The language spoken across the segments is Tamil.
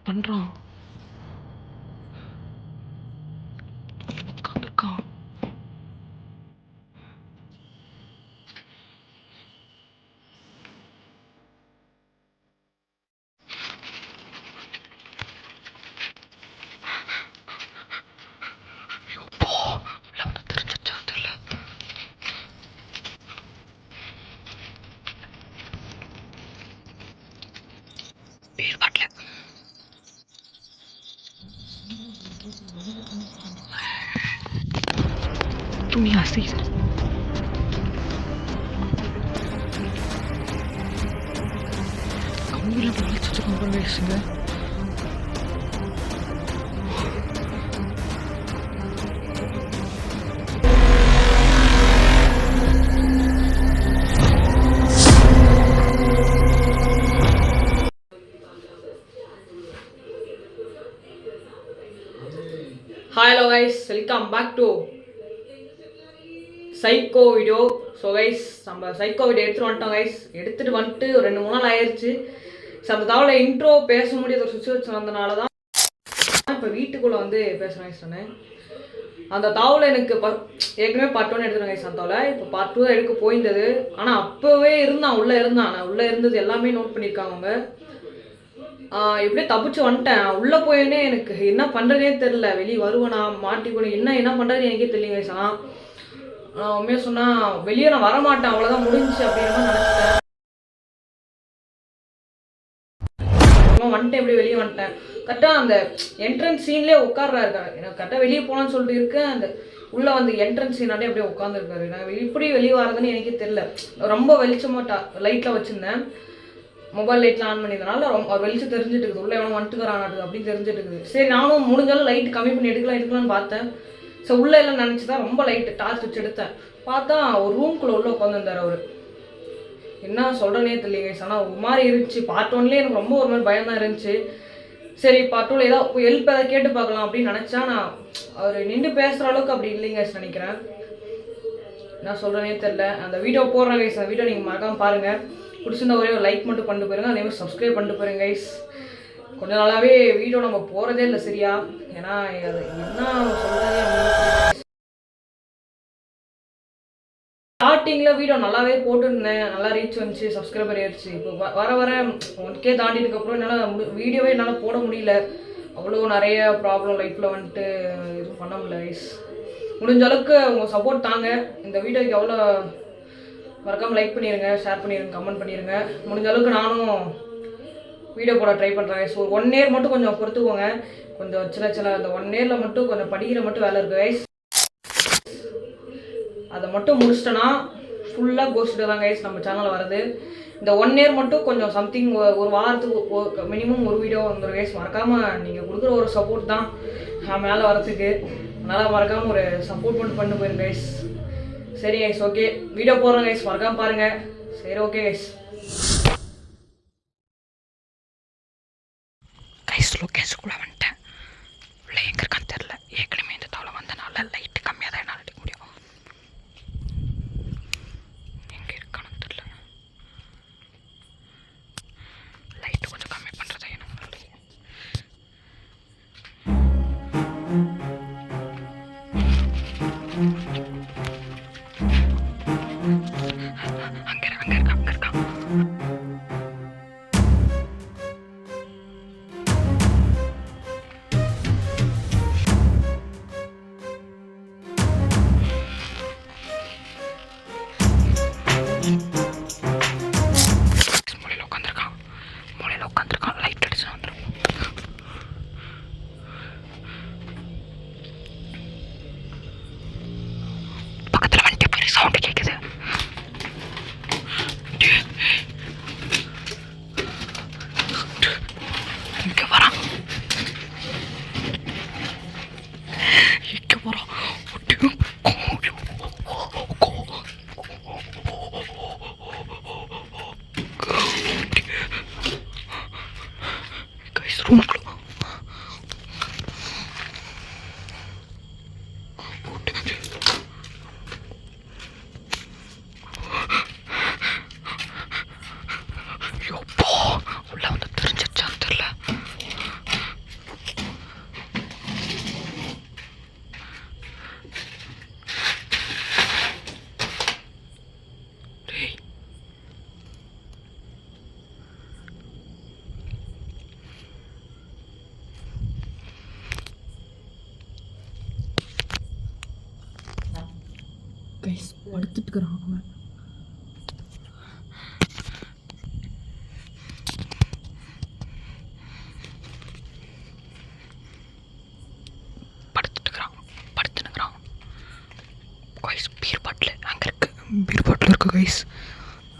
பண்ணுறான்? உட்காந்துருக்கான். துணி அசையுது. கம்பியில் வளைச்சிட்டு கொண்டு பேசுங்க. Hello guys, welcome back to psycho video. So guys, நம்ம சைக்கோ வீடியோ எடுத்துகிட்டு வந்துட்டு ஒரு 2-3 நாள் ஆயிடுச்சு. ஸோ அந்த தவிர இன்ட்ரோ பேச முடியாத ஒரு சுச்சுவேஷன் வந்தனால தான் இப்போ வீட்டுக்குள்ளே வந்து பேசுகிறேன் கைஸ். நான் அந்த தாவில் எனக்கு ஏற்கனவே பார்ட் 1 எடுத்துருவேன் கைஸ். அந்த தாவில் இப்போ பார்ட் 2 எடுக்க போயிருந்தது. ஆனால் அப்போவே நான் உள்ளே இருந்தது எல்லாமே நோட் பண்ணியிருக்காங்க அவங்க. எப்படியே தப்பிச்சு வந்துட்டேன். உள்ளே போயின்னே எனக்கு என்ன பண்ணுறதே தெரில. வெளியே வருவேனா மாட்டிக்கணும், என்ன பண்ணுறது எனக்கே தெரியல கைஸ். நான் உண்மையாக சொன்னால் வெளியே நான் வரமாட்டேன், அவ்வளோதான் முடிஞ்சு அப்படின்ற மாதிரி நினச்சிட்டேன். வந்துட்டேன், எப்படி வெளியே வந்துட்டேன். கரெக்டாக அந்த என்ட்ரன்ஸ் சீன்லேயே உட்கார்றாரு. எனக்கு கரெக்டாக வெளியே போகலான்னு சொல்லிட்டு இருக்கேன். அந்த உள்ளே வந்து என்ட்ரன்ஸ் சீனாட்டே அப்படியே உட்காந்துருக்காரு. நான் இப்படி வெளியே வரதுன்னு எனக்கே தெரில. ரொம்ப வெளிச்சமாக லைட்டில் வச்சுருந்தேன். மொபைல் லைட்லாம் ஆன் பண்ணியிருந்தனால அவர் வெளிச்சு தெரிஞ்சுட்டு இருக்குது. உள்ளே எவனோ வந்துட்டுக்கிறானாட்டு அப்படின்னு தெரிஞ்சுட்டு இருக்குது. சரி, நானும் முடிஞ்சாலும் லைட் கம்மி பண்ணி எடுக்கலாம்னு பார்த்தேன். ஸோ உள்ளே எல்லாம் நினச்சி தான் ரொம்ப லைட்டு டார்ச் வச்சு எடுத்தேன். பார்த்தா ஒரு ரூம்குள்ளே உள்ளே உட்காந்துருந்தார் அவர். என்ன சொல்கிறேனே தெரியல. ஆனால் ஒரு மாதிரி இருந்துச்சு. பார்ட் 1லேயே எனக்கு ரொம்ப ஒரு மாதிரி பயம் தான் இருந்துச்சு. சரி, பார்ட் 2ல ஏதாவது ஹெல்ப் ஏதாவது கேட்டு பார்க்கலாம் அப்படின்னு நினச்சா, நான் அவர் நின்று பேசுகிற அளவுக்கு அப்படி இல்லைங்க நினைக்கிறேன். என்ன சொல்கிறேனே தெரில. அந்த வீடியோ போடுறேன் கைஸ். அந்த வீடியோ நீங்கள் மறக்காமல் பாருங்கள். பிடிச்சிருந்தா ஒரே ஒரு லைக் மட்டும் பண்ணிட்டு போயிருங்க. அதேமாதிரி சப்ஸ்கிரைப் பண்ணிட்டு போயிருங்க கைஸ். கொஞ்ச நாளாகவே வீடியோ நம்ம போகிறதே இல்லை சரியா. ஏன்னா அது என்ன சொல்கிறதே ஸ்டார்டிங்கில் வீடியோ நல்லாவே போட்டுருந்தேன். நல்லா ரீச் வந்துச்சு, சப்ஸ்கிரைபர் ஏறிச்சு. இப்போ வர 1K தாண்டினதுக்கப்புறம் என்னால் வீடியோவே என்னால் போட முடியல. அவ்வளோ நிறைய ப்ராப்ளம் லைஃப்பில் வந்துட்டு எதுவும் பண்ண முடியல கைஸ். முடிஞ்ச அளவுக்கு உங்கள் சப்போர்ட் தாங்க. இந்த வீடியோக்கு எவ்வளோ மறக்காமல் லைக் பண்ணிடுங்க, ஷேர் பண்ணிடுங்க, கமெண்ட் பண்ணிடுங்க. முடிஞ்ச அளவுக்கு நானும் வீடியோ போட ட்ரை பண்ணுறேன். ஸோ 1 இயர் மட்டும் கொஞ்சம் பொறுத்துக்கோங்க. கொஞ்சம் சின்ன அந்த 1 இயரில் மட்டும் கொஞ்சம் படிக்கிற மட்டும் வேலை இருக்குது கைஸ். அதை மட்டும் முடிச்சிட்டேன்னா ஃபுல்லாக கோஸ்ட்டு தான் கைஸ் நம்ம சேனலில் வருது. இந்த 1 இயர் மட்டும் கொஞ்சம் சம்திங் ஒரு வாரத்துக்கு மினிமம் ஒரு வீடியோ வந்துடும் கைஸ். மறக்காமல் நீங்கள் கொடுக்குற ஒரு சப்போர்ட் தான் நான் மேலே வரத்துக்கு. அதனால் மறக்காமல் ஒரு சப்போர்ட் பண்ணி போயிருங்க கைஸ். சரி கைஸ், ஓகே, வீடியோ போடுறேன் கைஸ், மறக்காமல் பாருங்கள். சரி, ஓகே கைஸ். கைஸ், லொக்கேஷனுக்குள்ளே வந்துட்டேன். உள்ள எங்கே இருக்கான்னு தெரில. ஏற்கனவே இந்த தவளை வந்தனால லைட்டு கம்மியாக தான் என்னால் எடுக்க முடியும். எங்கே இருக்கான்னு தெரில. லைட்டு கொஞ்சம் கம்மி பண்ணுறதா எனக்கு நல்லது. அங்கே இருக்கான். மூலையில் உட்காந்துருக்கான். லைட் அடிச்சு வந்துடும். பக்கத்தில் வந்துட்டு போய் சவுண்டு கேட்குது. இங்கே வரான். ரூம்குள்ள உள்ள வந்து தெரிஞ்சிருச்சான்னு தெரியல. படுத்துட்டுக்கிறான் அவன். படுத்துனுக்குறான் கைஸ். பீர் பாட்டில் அங்கே இருக்கு. பீர் பாட்டில் இருக்கு கைஸ்.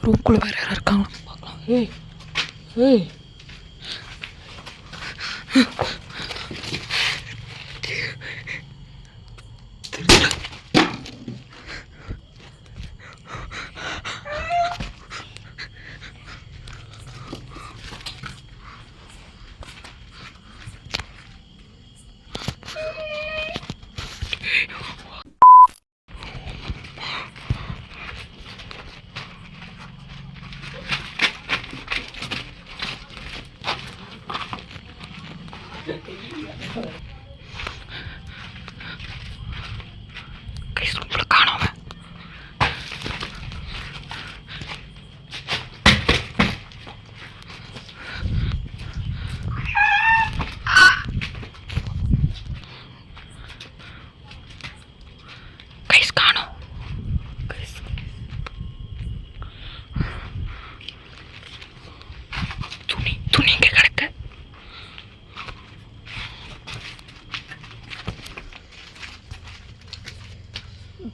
ரூம்குள்ளே வேறு யாராவது இருக்காங்களா பார்க்கலாம். ஏய் ஏய் கைஸ் உங்களை காணாம. கைஸ் காணோம். துணி இங்கே கிடக்கு.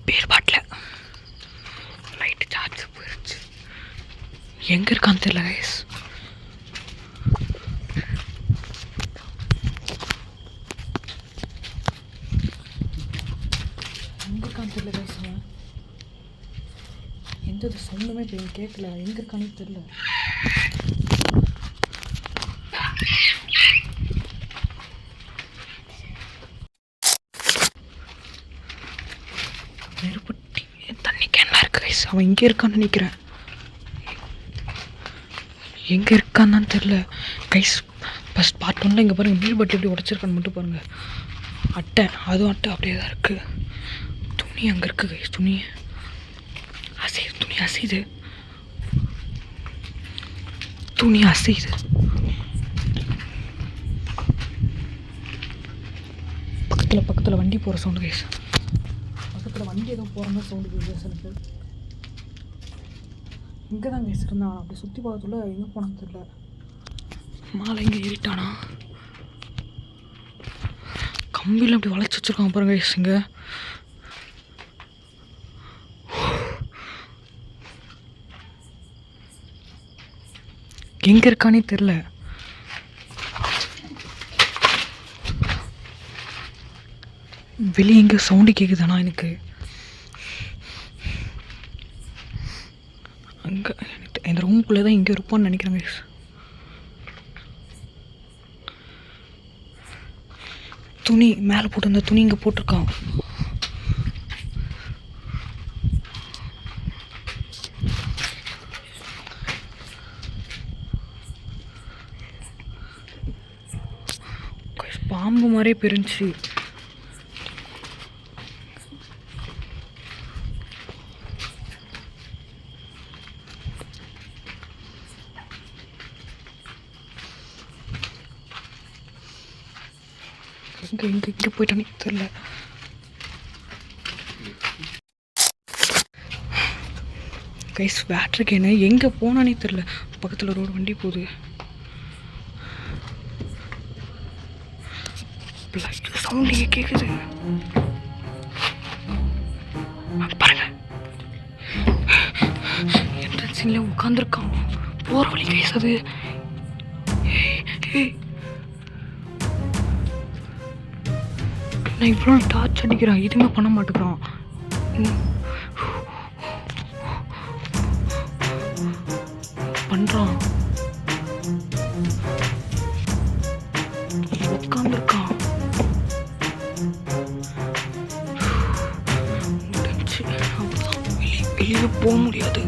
பீர் பாட்டில் லைட்டு சார்ஜ் போயிடுச்சு. எங்கே இருக்கான்னு தெரியல கைஸ். எங்கே இருக்கான்னு தெரியல கைஸ். அவன் எந்த ஒரு சவுண்டுமே இப்போ கேட்கல. எங்கே இருக்கானே தெரியல. நெருப்பட்டி தண்ணி கேன்லாம் இருக்கு கைஸ். அவன் இங்கே இருக்கான்னு நினைக்கிறேன். எங்கே இருக்கான்னு தெரியல கைஸ். ஃபஸ்ட் பார்ட் 1ல் இங்கே பாருங்கள் பீர் பாட்டில் எப்படி உடச்சிருக்கான்னு மட்டும் பாருங்கள். அட்டை, அதுவும் அட்டை அப்படியே தான் இருக்குது. துணி அங்கே இருக்குது கைஸ். துணி அசையுது. துணி அசையுது. பக்கத்தில் வண்டி போகிற சவுண்டு கைஸ். பக்கத்தில் வண்டி எதுவும் போகிற மாதிரி சவுண்டு கைஸ் எனக்கு. இங்கே தான் கைஸ் இருந்தான். அப்படி சுற்றி பார்க்கக்குள்ள எங்கே போனான்னு தெரியல. மாலை இங்கே ஏறிட்டானா? கம்பியில் அப்படி வளைச்சி வச்சுருக்கான் பாருங்க கைஸ். இங்கே எங்கே இருக்கானே தெரில. வெளியே எங்கே சவுண்டு கேட்குதானா எனக்கு. அங்கே இந்த ரூமுக்குள்ளே தான் இங்கே இருப்பான்னு நினைக்கிறேன் கைஸ். துணி மேலே போட்டு அந்த துணி இங்கே போட்டிருக்கான். பாம்பு மாதிரியே பிரிஞ்சு இங்கே போயிட்டானே தெரியல. கைஸ் பேட்ரி கேனு எங்கே போனானே தெரில. பக்கத்தில் ரோடு வண்டி போகுது. சவுண்டு கேட்குது பாருங்க. என்ட்ரன்ஸில் உட்காந்துருக்கான். போகிற வழி கைஸ் அது. நான் இவ்வளோ டார்ச் அடிக்கிறான், எதுவுமே பண்ண மாட்டேங்கிறான். பண்ணுறான், உட்காந்துருக்கான். முடிஞ்சு அவ்வளோதான். வெளியே போக முடியாது.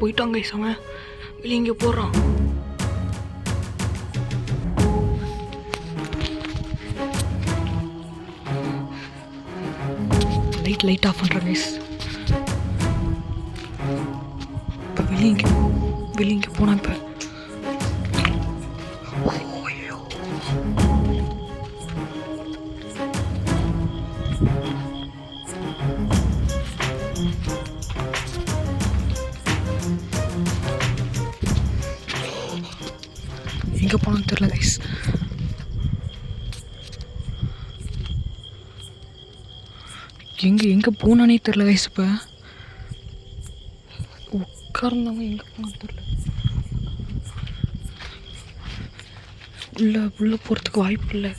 போயிட்டாங்க அவன் வெளியே இங்கே போடுறான். லைட் ஆஃப் பண்ணுறேன் கைஸ். இப்போ வெளியே இங்கே போனால் இப்போ எங்கே போனான்னு தெரியல கைஸ். எங்கே போனானே தெரில கைஸ். இப்போ உட்கார்ந்தவங்க எங்கே போனான்னு தெரில. உள்ளே போகிறதுக்கு வாய்ப்பு இல்லை.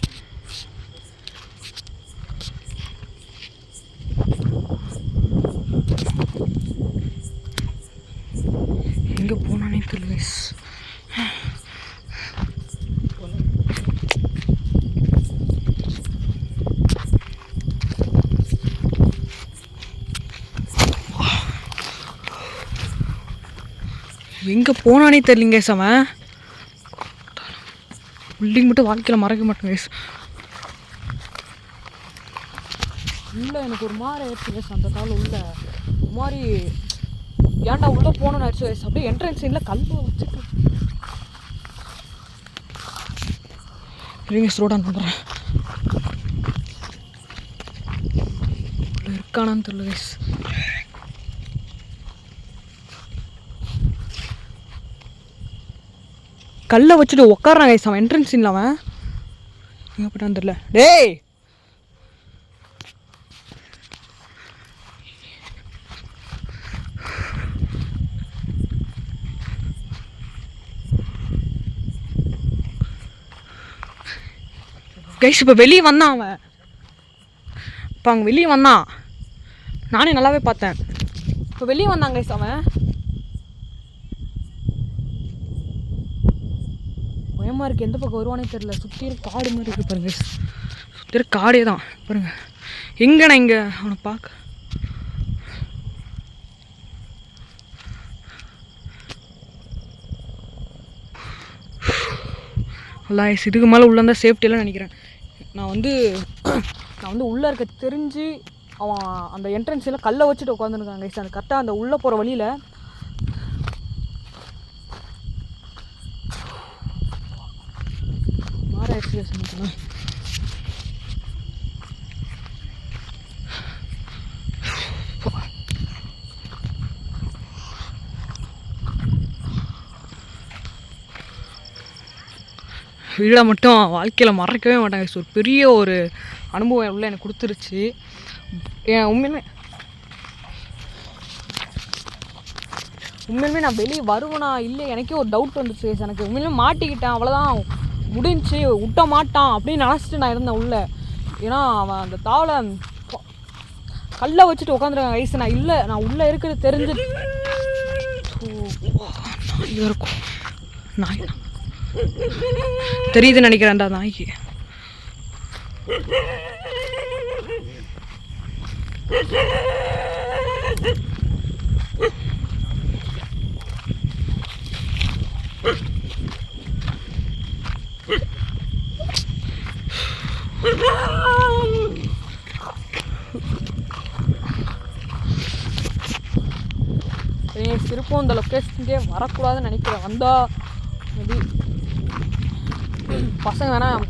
எங்கே போனானே தெரில கைஸ். எங்கே போனானே தெரியலிங்க கைஸ். அவன் பில்டிங் மட்டும் வாழ்க்கையில் மறக்க மாட்டேன் கைஸ். உள்ள எனக்கு ஒரு மாதிரி ஆயிடுச்சு கைஸ். அந்த காலம் உள்ள ஒரு மாதிரி ஏன்டா உள்ளே போகணுன்னு ஆயிடுச்சு கைஸ். அப்படியே என்ட்ரன்ஸ் சைடில் கல் வச்சுட்டு இருங்க ஸ்லோ டவுன் பண்ணுறேன். உள்ள இருக்கானான்னு தெரியல கைஸ். கல்லை வச்சுட்டு உட்காரான் கைஸ். அவன் என்ட்ரன்ஸ் சீனில் அவன் எங்கே போயிட்டான்னு தெரியல. டேய் கைஸ் இப்போ வெளியே வந்தான் அவன். இப்போ அங்கே வெளியே வந்தான். நானே நல்லாவே பார்த்தேன். இப்போ வெளியே வந்தான் கைஸ் அவன். பயமாக இருக்குது. எந்த பக்கம் வருவானே தெரில. சுற்றி காடு மாதிரி இருக்குது பாருங்க. சுற்றி காடே தான் பாருங்க. எங்கண்ணா இங்கே அவனை பார்க்க அல்லா கைஸ். இதுக்கு மேலே உள்ளே இருந்தால் சேஃப்டியெல்லாம் நினைக்கிறேன். நான் வந்து உள்ளே இருக்க தெரிஞ்சு அவன் அந்த என்ட்ரன்ஸில் கல்லை வச்சுட்டு உட்காந்துருக்காங்க கைஸ். அந்த கரெக்டாக அந்த உள்ளே போகிற வழியில் வீடை மட்டும் வாழ்க்கையில் மறக்கவே மாட்டாங்க. ஒரு பெரிய ஒரு அனுபவம் உள்ள எனக்கு கொடுத்துருச்சு. உண்மையிலுமே நான் வெளியே வருவேனா இல்லை எனக்கே ஒரு டவுட் வந்துச்சு. எனக்கு உண்மையிலுமே மாட்டிக்கிட்டேன், அவ்வளோதான் முடிஞ்சு விட்ட மாட்டான் அப்படின்னு நினச்சிட்டு நான் இருந்தேன் உள்ள. ஏன்னா அவன் அந்த தாவலை கல்லை வச்சுட்டு உட்காந்துருக்கான் கைஸ். நான் இல்லை, நான் உள்ளே இருக்கிறது தெரிஞ்சு இருக்கும். நாய் தெரியுதுன்னு நினைக்கிறேன் அந்த நாய்க்கு. திருப்பம் இந்த லொக்கேஷனுக்கே வரக்கூடாதுன்னு நினைக்கிறேன். வந்தால் மேபி பசங்க வேணால்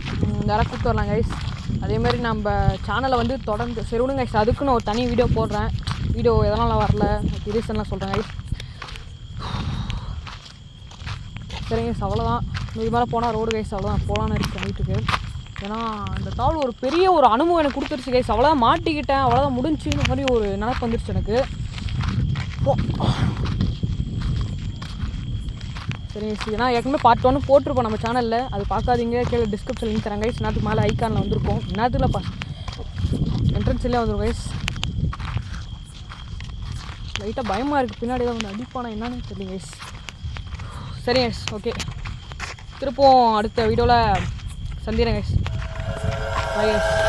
யாராவது கூப்பிட்டு வரலாம் கைஸ். அதேமாதிரி நம்ம சேனலை வந்து தொடர்ந்து சரி விடுங்க கைஸ். அதுக்குன்னு ஒரு தனி வீடியோ போடுறேன். வீடியோ எதனால் வரல ரீசன்லாம் சொல்கிறேன் கைஸ். சரிங்க கைஸ், அவ்வளோதான். இது மேலே போனால் ரோடு கைஸ் அவ்வளோதான் போகலான்னு இருக்கேன் வீட்டுக்கு. ஏன்னா அந்த தாள் ஒரு பெரிய ஒரு அனுபவம் எனக்கு கொடுத்துருச்சு கைஸ். அவ்வளோதான் மாட்டிக்கிட்டேன், அவ்வளோதான் முடிஞ்சுன்னு மாதிரி ஒரு நினைப்பு வந்துருச்சு எனக்கு. சரி ஏன்னா ஏற்கனவே பார்ட் 1 போட்டிருப்போம் நம்ம சேனலில். அது பார்க்காதீங்க, கீழே டிஸ்கிரிப்ஷன் லிங்க் தரேன் கைஸ். நேரத்துக்கு மேலே ஐக்கானில் வந்திருக்கும். நேரத்துக்குள்ளே என்ட்ரன்ஸ்லேயே வந்துடும் கைஸ். லைட்டாக பயமாக இருக்குது, பின்னாடி தான் வந்து அடிப்பானா என்னன்னு தெரியல கைஸ். சரி கைஸ், ஓகே, திருப்பவும் அடுத்த வீடியோவில் சந்திக்கிறேன் கைஸ். Bye guys.